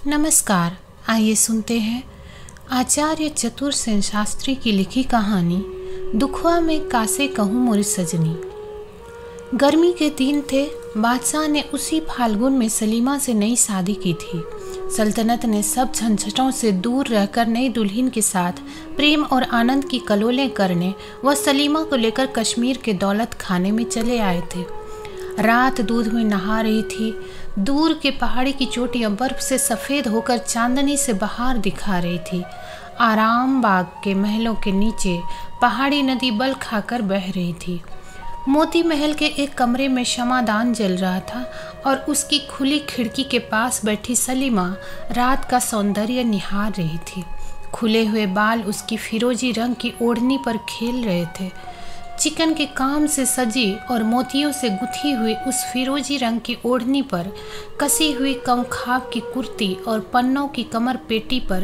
नमस्कार। आइए सुनते हैं आचार्य चतुर सेन शास्त्री की लिखी कहानी दुखवा में कासे कहूँ मोरी सजनी। गर्मी के दिन थे। बादशाह ने उसी फाल्गुन में सलीमा से नई शादी की थी। सल्तनत ने सब झंझटों से दूर रहकर नई दुल्हन के साथ प्रेम और आनंद की कलोलें करने व सलीमा को लेकर कश्मीर के दौलत खाने में चले आए थे। रात दूध में नहा रही थी। दूर के पहाड़ी की चोटियां बर्फ से सफ़ेद होकर चांदनी से बाहर दिखा रही थी। आराम बाग के महलों के नीचे पहाड़ी नदी बल खाकर बह रही थी। मोती महल के एक कमरे में शमादान जल रहा था और उसकी खुली खिड़की के पास बैठी सलीमा रात का सौंदर्य निहार रही थी। खुले हुए बाल उसकी फिरोजी रंग की ओढ़नी पर खेल रहे थे। चिकन के काम से सजी और मोतियों से गुथी हुई उस फिरोजी रंग की ओढ़नी पर कसी हुई कमखाब की कुर्ती और पन्नों की कमर पेटी पर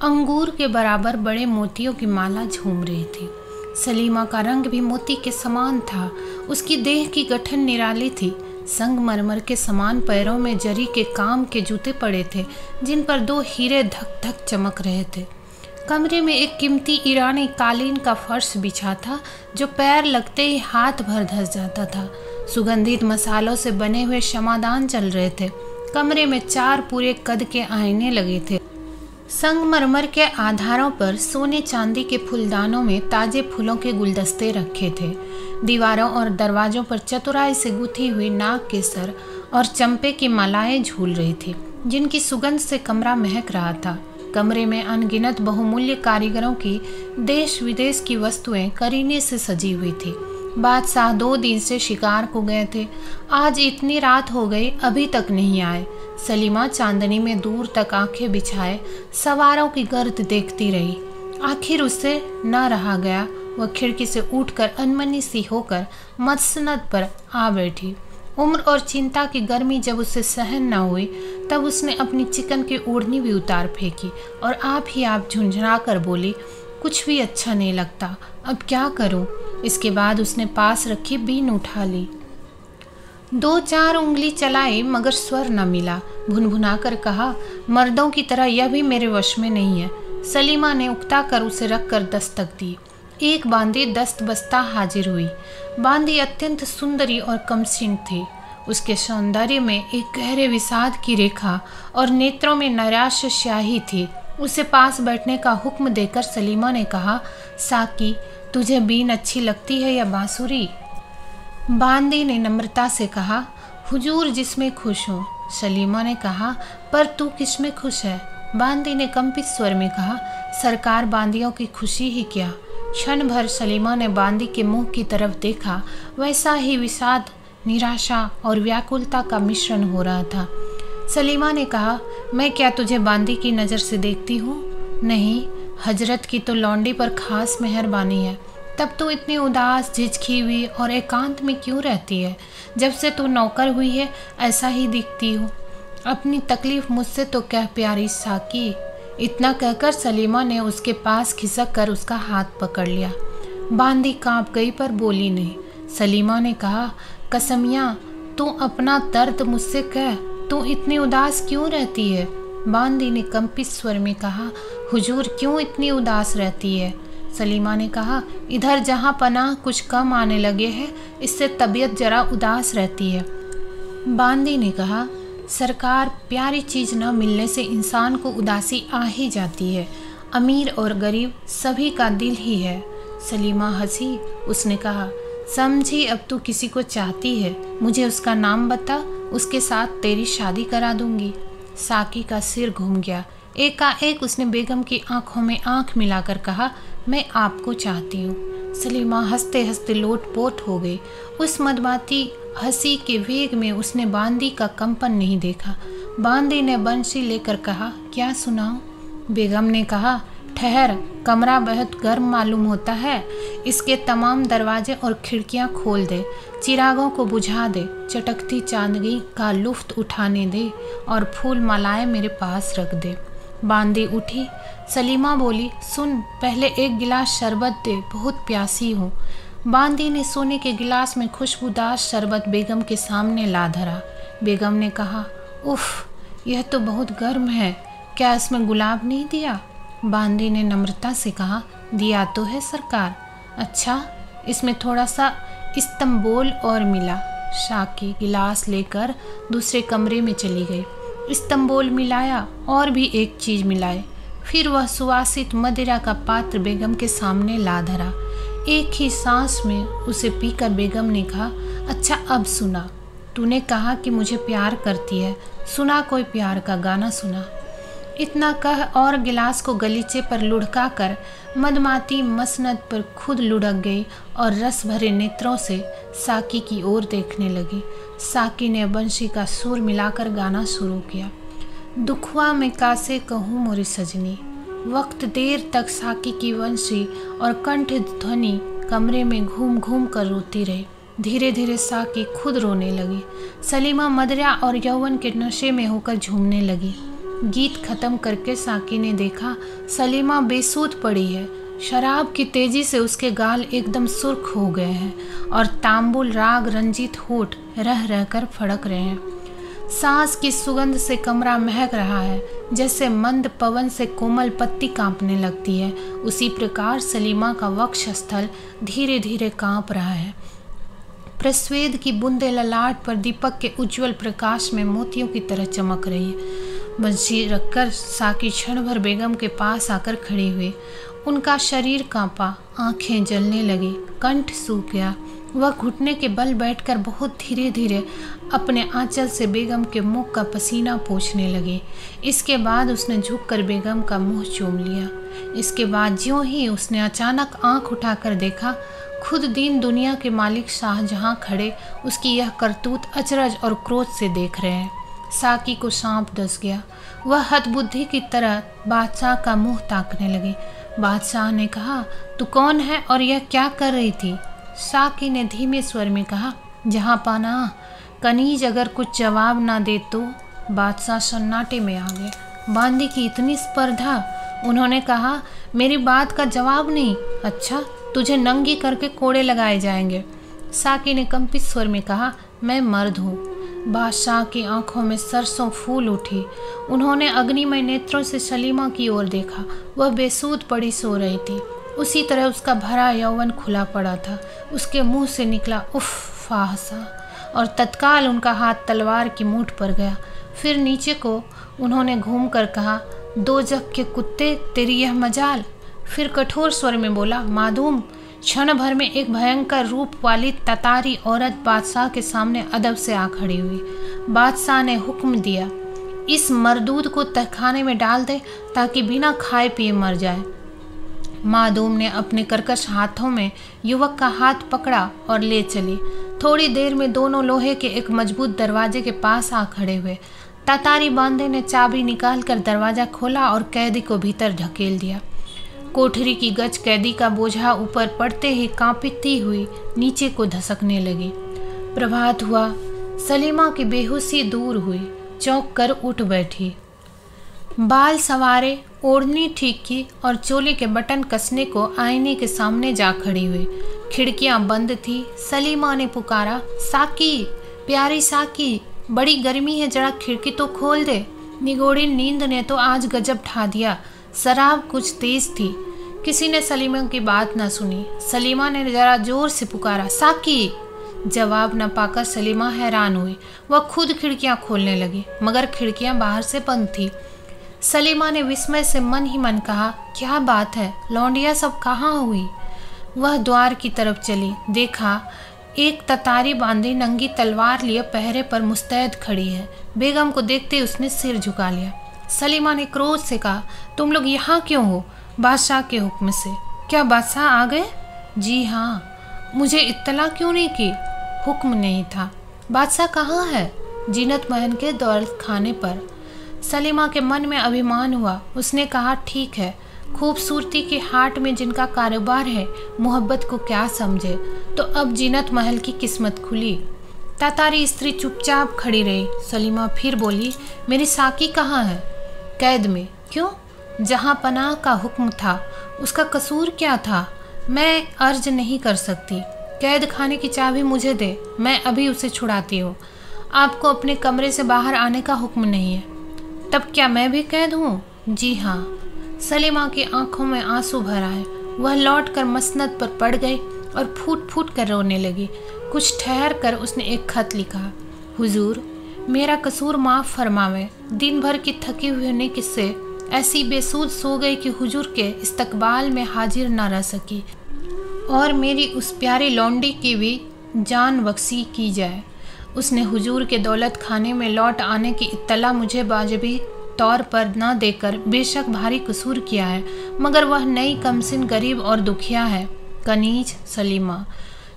अंगूर के बराबर बड़े मोतियों की माला झूम रही थी। सलीमा का रंग भी मोती के समान था। उसकी देह की गठन निराली थी। संगमरमर के समान पैरों में जरी के काम के जूते पड़े थे, जिन पर दो हीरे धक धक चमक रहे थे। कमरे में एक कीमती ईरानी कालीन का फर्श बिछा था, जो पैर लगते ही हाथ भर धंस जाता था। सुगंधित मसालों से बने हुए शमादान चल रहे थे। कमरे में 4 पूरे कद के आईने लगे थे। संगमरमर के आधारों पर सोने चांदी के फूलदानों में ताजे फूलों के गुलदस्ते रखे थे। दीवारों और दरवाजों पर चतुराई से गुथी हुई नाग केसर और चंपे की मालाएं झूल रही थी, जिनकी सुगंध से कमरा महक रहा था। कमरे में अनगिनत बहुमूल्य कारीगरों की देश विदेश की वस्तुएं करीने से सजी हुई थी। बादशाह 2 दिन से शिकार को गए थे। आज इतनी रात हो गई, अभी तक नहीं आए। सलीमा चांदनी में दूर तक आंखें बिछाए सवारों की गर्द देखती रही। आखिर उससे न रहा गया। वह खिड़की से उठकर अनमनी सी होकर मसनद पर आ बैठी। उम्र और चिंता की गर्मी जब उसे सहन न हुई, तब उसने अपनी चिकन की ओढ़नी भी उतार फेंकी और आप ही आप झुंझुना कर बोली, कुछ भी अच्छा नहीं लगता, अब क्या करूं? इसके बाद उसने पास रखी बीन उठा ली। 2-4 उंगली चलाई मगर स्वर न मिला। भुनभुना कर कहा, मर्दों की तरह यह भी मेरे वश में नहीं है। सलीमा ने उकता कर उसे रखकर दस्तक दी। एक बांदी दस्त बस्ता हाजिर हुई। बांदी अत्यंत सुंदरी और कमसिन थी। उसके सौंदर्य में एक गहरे विषाद की रेखा और नेत्रों में नैराश्य स्याही थी। उसे पास बैठने का हुक्म देकर सलीमा ने कहा, साकी, तुझे बीन अच्छी लगती है या बांसुरी? बांदी ने नम्रता से कहा, हुजूर जिसमें खुश हो। सलीमा ने कहा, पर तू किसमें खुश है? बांदी ने कंपित स्वर में कहा, सरकार बांदियों की खुशी ही क्या। क्षण भर सलीमा ने बांदी के मुंह की तरफ देखा। वैसा ही विषाद, निराशा और व्याकुलता का मिश्रण हो रहा था। सलीमा ने कहा, मैं क्या तुझे बांदी की नज़र से देखती हूँ? नहीं, हजरत की तो लौंडी पर खास मेहरबानी है। तब तो इतनी उदास, झिझकी हुई और एकांत में क्यों रहती है? जब से तू नौकर हुई है ऐसा ही दिखती हो। अपनी तकलीफ मुझसे तो कह प्यारी साकी। इतना कहकर सलीमा ने उसके पास खिसक कर उसका हाथ पकड़ लिया। बांदी कांप गई पर बोली नहीं। सलीमा ने कहा, कसमिया, तू अपना दर्द मुझसे कह, तू इतनी उदास क्यों रहती है? बांदी ने कंपित स्वर में कहा, हुजूर क्यों इतनी उदास रहती है? सलीमा ने कहा, इधर जहाँ पनाह कुछ कम आने लगे हैं, इससे तबीयत जरा उदास रहती है। बांदी ने कहा, सरकार, प्यारी चीज़ न मिलने से इंसान को उदासी आ ही जाती है। अमीर और गरीब सभी का दिल ही है। सलीमा हंसी। उसने कहा, समझी, अब तू किसी को चाहती है, मुझे उसका नाम बता, उसके साथ तेरी शादी करा दूंगी। साकी का सिर घूम गया। एकाएक उसने बेगम की आंखों में आंख मिलाकर कहा, मैं आपको चाहती हूँ। सलीमा हंसते हंसते लोटपोट हो गई। उस मदमाती हंसी के वेग में उसने बांदी का कंपन नहीं देखा। बांदी ने बंशी लेकर कहा, क्या सुनाऊं? बेगम ने कहा, ठहर, कमरा बहुत गर्म मालूम होता है। इसके तमाम दरवाजे और खिड़कियां खोल दे, चिरागों को बुझा दे, चटकती चांदनी का लुफ्त उठाने दे और फूल मालाएं मेरे पास रख दे। बांदी उठी। सलीमा बोली, सुन, पहले एक गिलास शरबत दे, बहुत प्यासी हूँ। बांदी ने सोने के गिलास में खुशबूदार शरबत बेगम के सामने ला धरा। बेगम ने कहा, उफ, यह तो बहुत गर्म है, क्या इसमें गुलाब नहीं दिया? बांदी ने नम्रता से कहा। दिया तो है सरकार। अच्छा, इसमें थोड़ा सा इस्तंबोल और मिला। साकी गिलास लेकर दूसरे कमरे में चली गई। इस्तंबोल मिलाया और भी एक चीज़ मिलाए। फिर वह सुवासित मदिरा का पात्र बेगम के सामने ला धरा। एक ही सांस में उसे पीकर बेगम ने कहा, अच्छा अब सुना, तूने कहा कि मुझे प्यार करती है, सुना कोई प्यार का गाना सुना। इतना कह और गिलास को गलीचे पर लुढ़का कर मदमाती मसनद पर खुद लुढ़क गई और रस भरे नेत्रों से साकी की ओर देखने लगी। साकी ने बंशी का सुर मिलाकर गाना शुरू किया। दुखवा में कासे कहूँ मोरी सजनी। वक्त देर तक साकी की वंशी और कंठ ध्वनि कमरे में घूम घूम कर रोती रही। धीरे धीरे साकी खुद रोने लगी। सलीमा मदिरा और यौवन के नशे में होकर झूमने लगी। गीत खत्म करके साकी ने देखा सलीमा बेसुध पड़ी है। शराब की तेजी से उसके गाल एकदम सुर्ख हो गए हैं और तांबुल राग रंजित होठ रह रहकर फड़क रहे हैं। सांस की सुगंध से कमरा महक रहा है, जैसे मंद पवन से कोमल पत्ती कांपने लगती है, उसी प्रकार सलीमा का वक्ष स्थल धीरे धीरे कांप रहा है। प्रस्वेद की बूंदे ललाट पर दीपक के उज्जवल प्रकाश में मोतियों की तरह चमक रही है। बंशी रखकर साकी क्षण भर बेगम के पास आकर खड़ी हुई। उनका शरीर कांपा, आंखें जलने लगी, कंठ सूख गया। वह घुटने के बल बैठकर बहुत धीरे धीरे अपने आंचल से बेगम के मुख का पसीना पोंछने लगी। इसके बाद उसने झुककर बेगम का मुंह चूम लिया। इसके बाद ज्यों ही उसने अचानक आंख उठाकर देखा, खुद दीन दुनिया के मालिक शाहजहां खड़े उसकी यह करतूत अचरज और क्रोध से देख रहे हैं। साकी को सांप डस गया। वह हतबुद्धि की तरह बादशाह का मुंह ताकने लगी। बादशाह ने कहा, तू कौन है और यह क्या कर रही थी? साकी ने धीमे स्वर में कहा, जहाँ पाना। कनीज अगर कुछ जवाब ना दे तो। बादशाह सन्नाटे में आ गए। बांदी की इतनी स्पर्धा। उन्होंने कहा, मेरी बात का जवाब नहीं? अच्छा, तुझे नंगी करके कोड़े लगाए जाएंगे। साकी ने कंपित स्वर में कहा, मैं मर्द हूँ। बादशाह की आंखों में सरसों फूल उठी। उन्होंने अग्निमय नेत्रों से सलीमा की ओर देखा। वह बेसुध पड़ी सो रही थी। उसी तरह उसका भरा यौवन खुला पड़ा था। उसके मुंह से निकला उफ फाहसा और तत्काल उनका हाथ तलवार की मूठ पर गया। फिर नीचे को उन्होंने घूमकर कहा, दो जग के कुत्ते, तेरी यह मजाल। फिर कठोर स्वर में बोला, माधूम। क्षण भर में एक भयंकर रूप वाली ततारी औरत बादशाह के सामने अदब से आ खड़ी हुई। बादशाह ने हुक्म दिया, इस मरदूद को तहखाने में डाल दे ताकि बिना खाए पिए मर जाए। माधूम ने अपने कर्कश हाथों में युवक का हाथ पकड़ा और ले चली। थोड़ी देर में दोनों लोहे के एक मजबूत दरवाजे के पास आ खड़े हुए। ततारी बांदे ने चाबी निकालकर दरवाजा खोला और कैदी को भीतर ढकेल दिया। कोठरी की गज कैदी का बोझा ऊपर पड़ते ही कांपती हुई नीचे को धसकने लगी। प्रभात हुआ। सलीमा की बेहोशी दूर हुई। चौंक कर उठ बैठी। बाल संवारे, ओढ़नी ठीक की और चोले के बटन कसने को आईने के सामने जा खड़ी हुई। खिड़कियां बंद थी। सलीमा ने पुकारा, साकी, प्यारी साकी, बड़ी गर्मी है, जरा खिड़की तो खोल दे। निगोड़ी नींद ने तो आज गजब ढा दिया। शराब कुछ तेज थी। किसी ने सलीमा की बात न सुनी। सलीमा ने जरा जोर से पुकारा, साकी। जवाब न पाकर सलीमा हैरान हुई। वह खुद खिड़कियां खोलने लगी, मगर खिड़कियां बाहर से बंद थी। सलीमा ने विस्मय से मन ही मन कहा, क्या बात है, लौंडिया सब कहाँ हुई? वह द्वार की तरफ चली। देखा एक ततारी बांधी नंगी तलवार लिए पहरे पर मुस्तैद खड़ी है। बेगम को देखते उसने सिर झुका लिया। सलीमा ने क्रोध से कहा, तुम लोग यहाँ क्यों हो? बादशाह के हुक्म से। क्या बादशाह आ गए? जी हाँ। मुझे इत्तला क्यों नहीं की? हुक्म नहीं था। बादशाह कहाँ है? जीनत महल के दौलत खाने पर। सलीमा के मन में अभिमान हुआ। उसने कहा, ठीक है, खूबसूरती के हाट में जिनका कारोबार है, मोहब्बत को क्या समझे। तो अब जीनत महल की किस्मत खुली। तातारी स्त्री चुपचाप खड़ी रही। सलीमा फिर बोली, मेरी साकी कहाँ है? कैद में। क्यों? जहाँ पनाह का हुक्म था। उसका कसूर क्या था? मैं अर्ज नहीं कर सकती। कैद खाने की चाबी मुझे दे, मैं अभी उसे छुड़ाती हूँ। आपको अपने कमरे से बाहर आने का हुक्म नहीं है। तब क्या मैं भी कैद हूँ? जी हाँ। सलीमा की आंखों में आंसू भर आए। वह लौटकर मसनद पर पड़ गई और फूट फूट कर रोने लगी। कुछ ठहर कर उसने एक खत लिखा। हुजूर, मेरा कसूर माफ़ फरमावे। दिन भर की थकी हुई होने से ऐसी बेसूध सो गई कि हुजूर के इस्तकबाल में हाजिर ना रह सकी, और मेरी उस प्यारी लौंडी की भी जान बख्शी की जाए। उसने हुजूर के दौलत खाने में लौट आने की इत्तला मुझे वाजिबी तौर पर न देकर बेशक भारी कसूर किया है, मगर वह नई कमसिन गरीब और दुखिया है। कनीज सलीमा।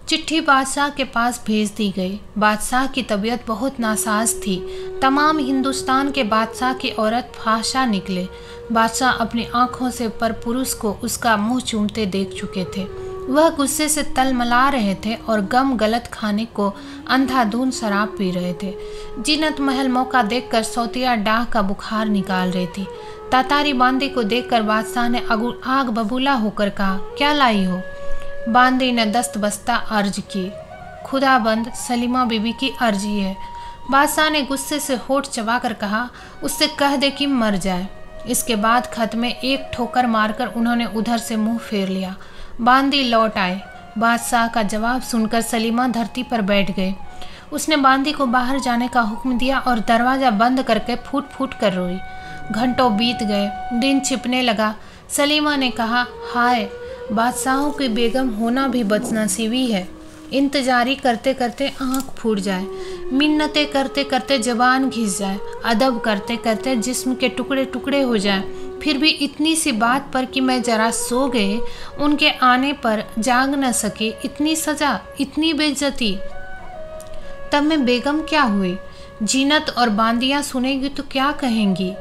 चिट्ठी बादशाह के पास भेज दी गई। बादशाह की तबीयत बहुत नासाज थी। तमाम हिंदुस्तान के बादशाह की औरत फाशा निकले। बादशाह अपनी आंखों से परपुरुष को उसका मुंह चूमते देख चुके थे। वह गुस्से से तलमला रहे थे और गम गलत खाने को अंधाधुंध शराब पी रहे थे। जीनत महल मौका देखकर सौतिया डाह का बुखार निकाल रही थी। तातारी बांदी को देखकर बादशाह ने आग बबूला होकर कहा, क्या लाई हो? बांदी ने दस्त बस्ता अर्ज की। खुदाबंद, सलीमा बीबी की अर्जी है। बादशाह ने गुस्से से होठ चबाकर कहा, उससे कह दे कि मर जाए। इसके बाद खत में एक ठोकर मारकर उन्होंने उधर से मुंह फेर लिया। बांदी लौट आए। बादशाह का जवाब सुनकर सलीमा धरती पर बैठ गए। उसने बांदी को बाहर जाने का हुक्म दिया और दरवाज़ा बंद करके फूट फूट कर रोई। घंटों बीत गए, दिन छिपने लगा। सलीमा ने कहा, हाय, बादशाहों की बेगम होना भी बदनसीबी है। इंतजारी करते करते आँख फूट जाए, मिन्नतें करते करते जबान घिस जाए, अदब करते करते जिस्म के टुकड़े टुकड़े हो जाए, फिर भी इतनी सी बात पर कि मैं जरा सो गए, उनके आने पर जाग न सके, इतनी सज़ा, इतनी बेइज्जती। तब मैं बेगम क्या हुई? जीनत और बांदियाँ सुनेगी तो क्या कहेंगी?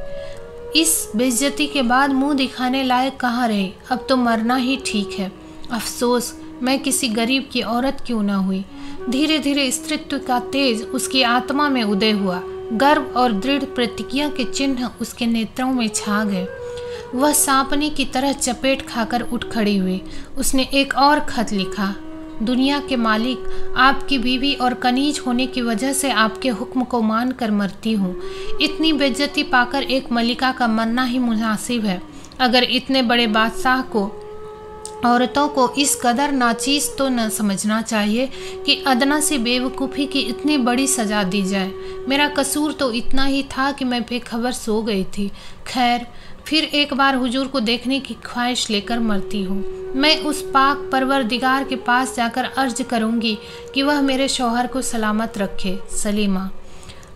इस बेइज्जती के बाद मुंह दिखाने लायक कहाँ रहे? अब तो मरना ही ठीक है। अफसोस, मैं किसी गरीब की औरत क्यों न हुई। धीरे धीरे स्त्रीत्व का तेज उसकी आत्मा में उदय हुआ। गर्व और दृढ़ प्रतिज्ञा के चिन्ह उसके नेत्रों में छा गए। वह सांपनी की तरह चपेट खाकर उठ खड़ी हुई। उसने एक और खत लिखा। दुनिया के मालिक, आपकी बीवी और कनीज होने की वजह से आपके हुक्म को मान कर मरती हूँ। इतनी बेइज्जती पाकर एक मलिका का मरना ही मुनासिब है। अगर इतने बड़े बादशाह को औरतों को इस कदर नाचीज तो न समझना चाहिए कि अदना सी बेवकूफ़ी की इतनी बड़ी सज़ा दी जाए। मेरा कसूर तो इतना ही था कि मैं बेखबर सो गई थी। खैर, फिर एक बार हुजूर को देखने की ख्वाहिश लेकर मरती हूँ। मैं उस पाक परवरदिगार के पास जाकर अर्ज करूँगी कि वह मेरे शौहर को सलामत रखे। सलीमा।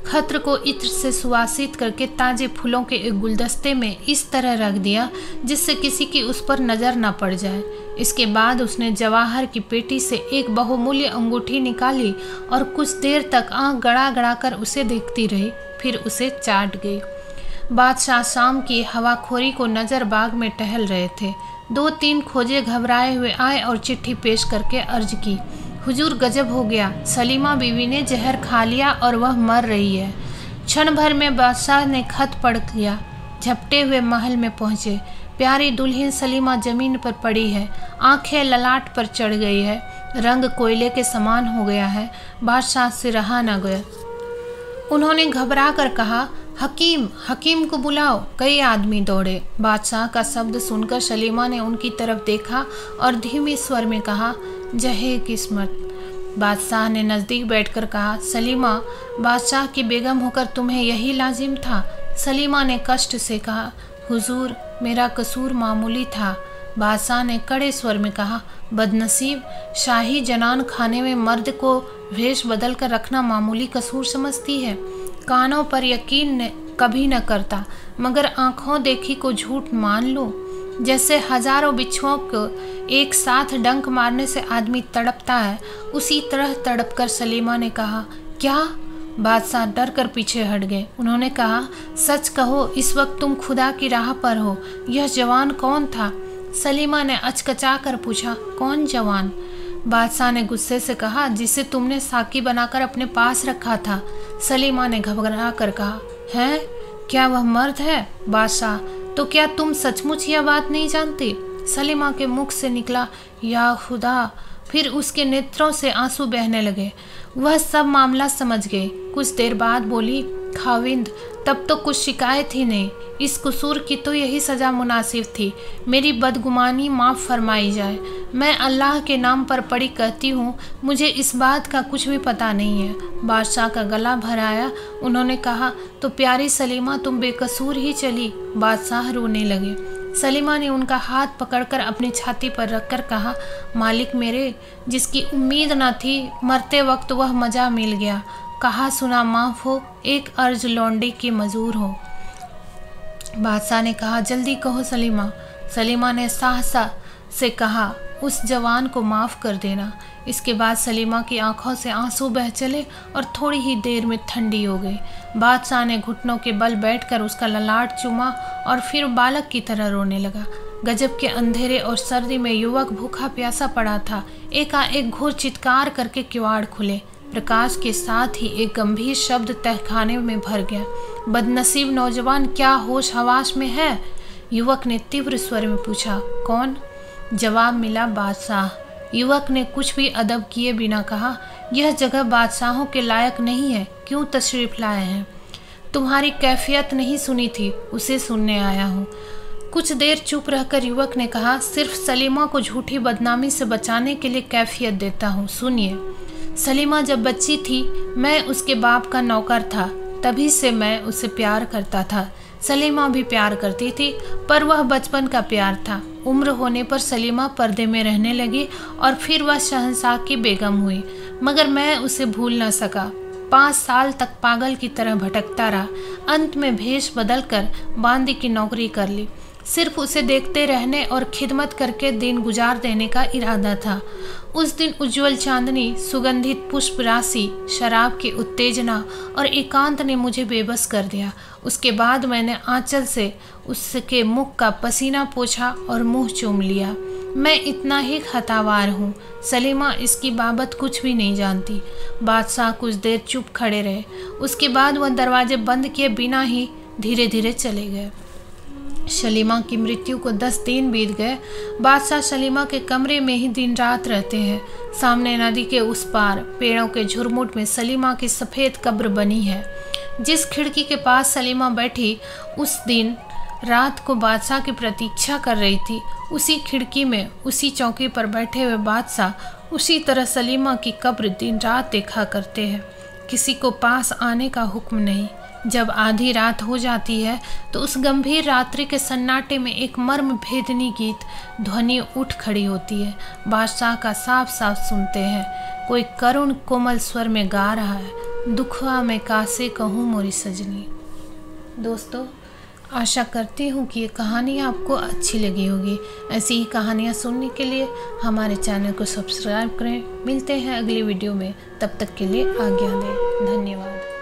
खत्र को इत्र से सुवासित करके ताजे फूलों के एक गुलदस्ते में इस तरह रख दिया जिससे किसी की उस पर नज़र न पड़ जाए। इसके बाद उसने जवाहर की पेटी से एक बहुमूल्य अंगूठी निकाली और कुछ देर तक आंख गड़ा गड़ा कर उसे देखती रही, फिर उसे चाट गई। बादशाह शाम की हवाखोरी को नज़र बाग में टहल रहे थे। 2-3 खोजे घबराए हुए आए और चिट्ठी पेश करके अर्ज की, हुजूर, गजब हो गया। सलीमा बीवी ने जहर खा लिया और वह मर रही है। क्षण भर में बादशाह ने खत पढ़ लिया। झपटे हुए महल में पहुँचे। प्यारी दुल्हन सलीमा जमीन पर पड़ी है। आंखें ललाट पर चढ़ गई है। रंग कोयले के समान हो गया है। बादशाह से रहा न गया। उन्होंने घबरा कर कहा, हकीम, हकीम को बुलाओ। कई आदमी दौड़े। बादशाह का शब्द सुनकर सलीमा ने उनकी तरफ देखा और धीमे स्वर में कहा, जहे किस्मत। बादशाह ने नज़दीक बैठकर कहा, सलीमा, बादशाह की बेगम होकर तुम्हें यही लाजिम था? सलीमा ने कष्ट से कहा, हुजूर, मेरा कसूर मामूली था। बादशाह ने कड़े स्वर में कहा, बदनसीब, शाही जनान खाने में मर्द को वेश बदल कर रखना मामूली कसूर समझती है। कानों पर यकीन कभी न करता, मगर आँखों देखी को झूठ मान लो। जैसे हजारों बिच्छुओं को एक साथ डंक मारने से आदमी तड़पता है, उसी तरह तड़प कर सलीमा ने कहा, क्या? बादशाह डर कर पीछे हट गए। उन्होंने कहा, सच कहो, इस वक्त तुम खुदा की राह पर हो। यह जवान कौन था? सलीमा ने अचकचा कर पूछा, कौन जवान? बादशाह ने गुस्से से कहा, जिसे तुमने साकी बनाकर अपने पास रखा था। सलीमा ने घबरा कर कहा, हैं? क्या वह मर्द है? बादशाह, तो क्या तुम सचमुच यह बात नहीं जानती? सलीमा के मुख से निकला, या खुदा। फिर उसके नेत्रों से आंसू बहने लगे। वह सब मामला समझ गए। कुछ देर बाद बोली, खाविंद, तब तो कुछ शिकायत ही नहीं, इस कसूर की तो यही सज़ा मुनासिब थी। मेरी बदगुमानी माफ़ फरमाई जाए। मैं अल्लाह के नाम पर पड़ी कहती हूँ, मुझे इस बात का कुछ भी पता नहीं है। बादशाह का गला भर आया। उन्होंने कहा, तो प्यारी सलीमा तुम बेकसूर ही चली। बादशाह रोने लगे। सलीमा ने उनका हाथ पकड़कर अपनी छाती पर रखकर कहा, मालिक मेरे, जिसकी उम्मीद न थी, मरते वक्त वह मज़ा मिल गया। कहा सुना माफ़ हो, एक अर्ज लौंडे की मजूर हो। बादशाह ने कहा, जल्दी कहो सलीमा। सलीमा ने सहसा से कहा, उस जवान को माफ़ कर देना। इसके बाद सलीमा की आंखों से आंसू बह चले और थोड़ी ही देर में ठंडी हो गई। बादशाह ने घुटनों के बल बैठकर उसका ललाट चूमा और फिर बालक की तरह रोने लगा। गजब के अंधेरे और सर्दी में युवक भूखा प्यासा पड़ा था। एकाएक घोर चित्कार करके किवाड़ खुले। प्रकाश के साथ ही एक गंभीर शब्द तहखाने में भर गया, बदनसीब नौजवान, क्या होश हवास में है? युवक ने तीव्र स्वर में पूछा, कौन? जवाब मिला, बादशाह। युवक ने कुछ भी अदब किए बिना कहा, यह जगह बादशाहों के लायक नहीं है, क्यों तशरीफ़ लाए हैं? तुम्हारी कैफियत नहीं सुनी थी, उसे सुनने आया हूँ। कुछ देर चुप रहकर युवक ने कहा, सिर्फ सलीमा को झूठी बदनामी से बचाने के लिए कैफियत देता हूँ, सुनिए। सलीमा जब बच्ची थी, मैं उसके बाप का नौकर था, तभी से मैं उससे प्यार करता था। सलीमा भी प्यार करती थी, पर वह बचपन का प्यार था। उम्र होने पर सलीमा पर्दे में रहने लगी और फिर वह शहंशाह की बेगम हुई, मगर मैं उसे भूल न सका। 5 साल तक पागल की तरह भटकता रहा। अंत में भेष बदलकर बांदी की नौकरी कर ली। सिर्फ उसे देखते रहने और खिदमत करके दिन गुजार देने का इरादा था। उस दिन उज्जवल चांदनी, सुगंधित पुष्प राशि, शराब की उत्तेजना और एकांत ने मुझे बेबस कर दिया। उसके बाद मैंने आंचल से उसके मुख का पसीना पोंछा और मुंह चूम लिया। मैं इतना ही खतावार हूँ। सलीमा इसकी बाबत कुछ भी नहीं जानती। बादशाह कुछ देर चुप खड़े रहे। उसके बाद वह दरवाजे बंद किए बिना ही धीरे धीरे चले गए। सलीमा की मृत्यु को 10 दिन बीत गए। बादशाह सलीमा के कमरे में ही दिन रात रहते हैं। सामने नदी के उस पार पेड़ों के झुरमुट में सलीमा की सफ़ेद कब्र बनी है। जिस खिड़की के पास सलीमा बैठी उस दिन रात को बादशाह की प्रतीक्षा कर रही थी, उसी खिड़की में, उसी चौकी पर बैठे हुए बादशाह उसी तरह सलीमा की कब्र दिन रात देखा करते हैं। किसी को पास आने का हुक्म नहीं। जब आधी रात हो जाती है तो उस गंभीर रात्रि के सन्नाटे में एक मर्म भेदनी गीत ध्वनि उठ खड़ी होती है। बादशाह का साफ साफ सुनते हैं, कोई करुण कोमल स्वर में गा रहा है, दुखवा में कासे कहूँ मोरी सजनी। दोस्तों, आशा करती हूँ कि ये कहानी आपको अच्छी लगी होगी। ऐसी ही कहानियाँ सुनने के लिए हमारे चैनल को सब्सक्राइब करें। मिलते हैं अगली वीडियो में, तब तक के लिए आज्ञा दें। धन्यवाद।